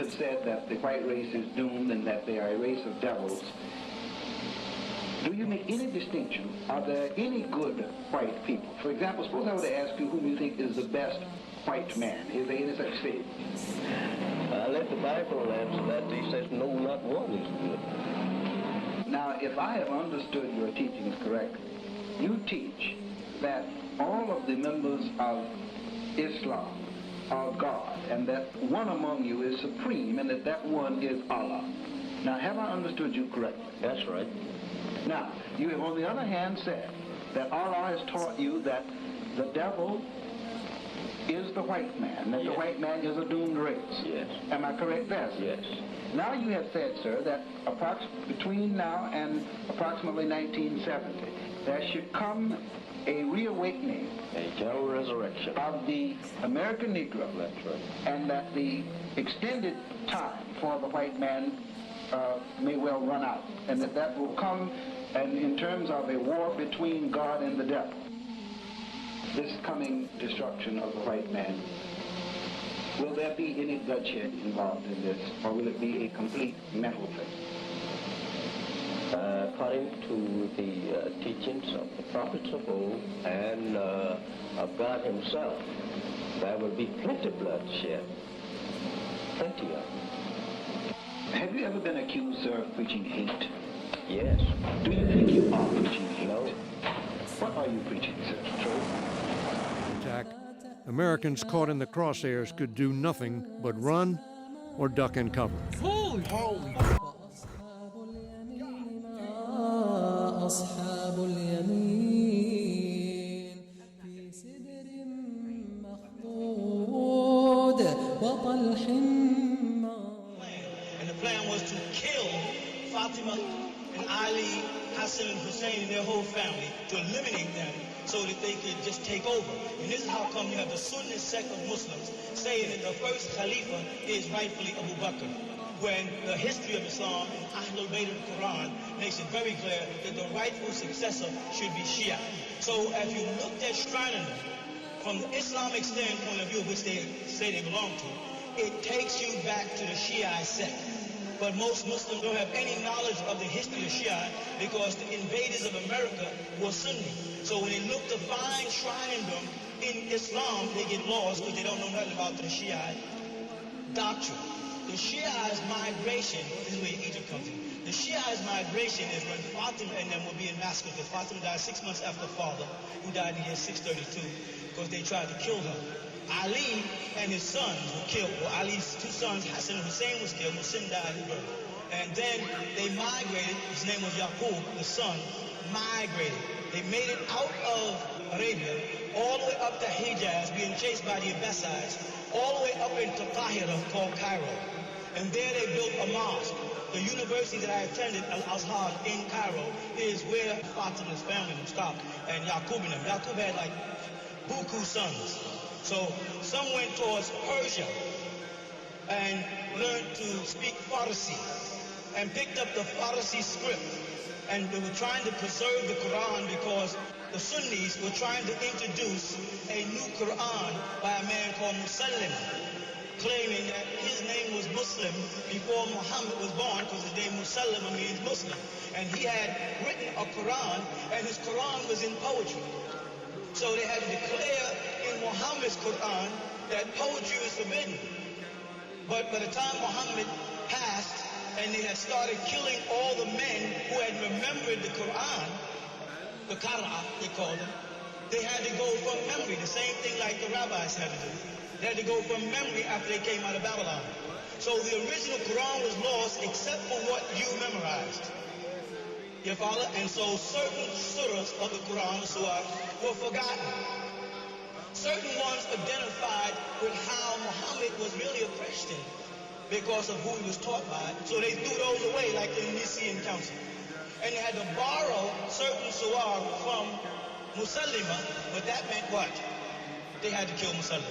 have said that the white race is doomed and that they are a race of devils. Do you make any distinction? Are there any good white people? For example, suppose I were to ask you whom you think is the best white man. Is there any such thing? I let the Bible answer that. He says, no, not one is good. Now, if I have understood your teachings correctly, you teach that all of the members of Islam are God, and that one among you is supreme, and that one is Allah. Now, have I understood you correctly? That's right. Now, you have on the other hand said that Allah has taught you that the devil is the white man, that the white man is a doomed race. Yes. Am I correct there? Yes. Now you have said, sir, that between now and approximately 1970, there should come a reawakening, a general resurrection of the American Negro. That's right. And that the extended time for the white man may well run out, and that will come and in terms of a war between God and the devil. This coming destruction of the white man, will there be any bloodshed involved in this, or will it be a complete mental thing? According to the teachings of the prophets of old and of God himself, there will be plenty of bloodshed. Plenty of it. Have you ever been accused, sir, of preaching hate? Yes. Do you think you are preaching hate? No. What are you preaching, sir? Jack, Americans caught in the crosshairs could do nothing but run or duck and cover. Holy! And the plan was to kill Fatima and Ali, Hassan and Hussein and their whole family, to eliminate them so that they could just take over. And this is how come you have the Sunni sect of Muslims saying that the first Khalifa is rightfully Abu Bakr, when the history of Islam and i.s.l.a.m of the Quran makes it very clear that the rightful successor should be Shia. So if you looked at Strandon from the Islamic standpoint of view, which they say they belong to, it takes you back to the Shiite sect. But most Muslims don't have any knowledge of the history of Shia because the invaders of America were Sunni. So when they look to find Shrindom in Islam, they get lost because they don't know nothing about the Shiite doctrine. The Shiite migration, this is where Egypt comes in. The Shiite migration is when Fatima and them will be in massacre, because Fatima died 6 months after her father, who died in the year 632, because they tried to kill her. Ali and his sons were killed. Well, Ali's two sons, Hassan and Hussein, was killed. Hussein died in birth. And then they migrated. His name was Yaqub, the son, migrated. They made it out of Arabia, all the way up to Hijaz, being chased by the Abbasides, all the way up into Qahira, called Cairo. And there they built a mosque. The university that I attended, Al-Azhar in Cairo, is where Fatima's family stopped, and Yaqub and them. Yaqub had like buku sons. So some went towards Persia and learned to speak Farsi and picked up the Farsi script. And they were trying to preserve the Quran because the Sunnis were trying to introduce a new Quran by a man called i.s.l.a.m, claiming that his name was Muslim before Muhammad was born, because his name i.s.l.a.m means Muslim. And he had written a Quran, and his Quran was in poetry. So they had to declare in Muhammad's Quran that poetry is forbidden. But by the time Muhammad passed and they had started killing all the men who had remembered the Quran, the Qur'an they called them, they had to go from memory, the same thing like the rabbis had to do. They had to go from memory after they came out of Babylon. So the original Quran was lost except for what you memorized. You follow? And so certain surahs of the Quran, surah, were forgotten. Certain ones identified with how Muhammad was really a Christian because of who he was taught by. So they threw those away like the Nicene Council. And they had to borrow certain surah from i.s.l.a.m, but that meant what? They had to kill i.s.l.a.m.